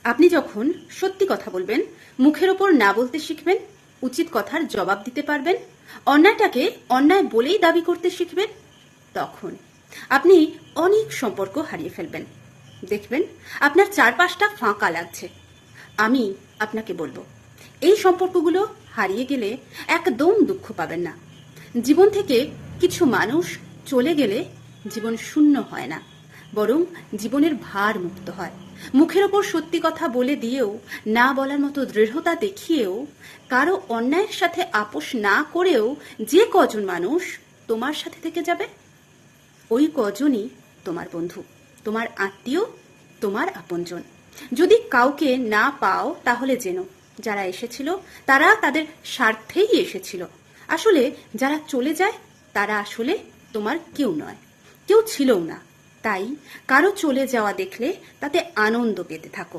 আপনি যখন সত্যি কথা বলবেন, মুখের ওপর না বলতে শিখবেন, উচিত কথার জবাব দিতে পারবেন, অন্যায়টাকে অন্যায় বলেই দাবি করতে শিখবেন, তখন আপনি অনেক সম্পর্ক হারিয়ে ফেলবেন। দেখবেন আপনার চারপাশটা ফাঁকা লাগছে। আমি আপনাকে বলবো, এই সম্পর্কগুলো হারিয়ে গেলে একদম দুঃখ পাবেন না। জীবন থেকে কিছু মানুষ চলে গেলে জীবন শূন্য হয় না, বরং জীবনের ভার মুক্ত হয়। মুখের ওপর সত্যি কথা বলে দিয়েও, না বলার মতো দৃঢ়তা দেখিয়েও, কারো অন্যায়ের সাথে আপোষ না করেও যে কজন মানুষ তোমার সাথে থেকে যাবে, ওই কজনই তোমার বন্ধু, তোমার আত্মীয়, তোমার আপনজন। যদি কাউকে না পাও তাহলে জেনো, যারা এসেছিল তারা তাদের স্বার্থেই এসেছিল। আসলে যারা চলে যায় তারা আসলে তোমার কেউ নয়, কেউ ছিলও না। তাই কারো চলে যাওয়া দেখলে তাতে আনন্দ পেতে থাকো।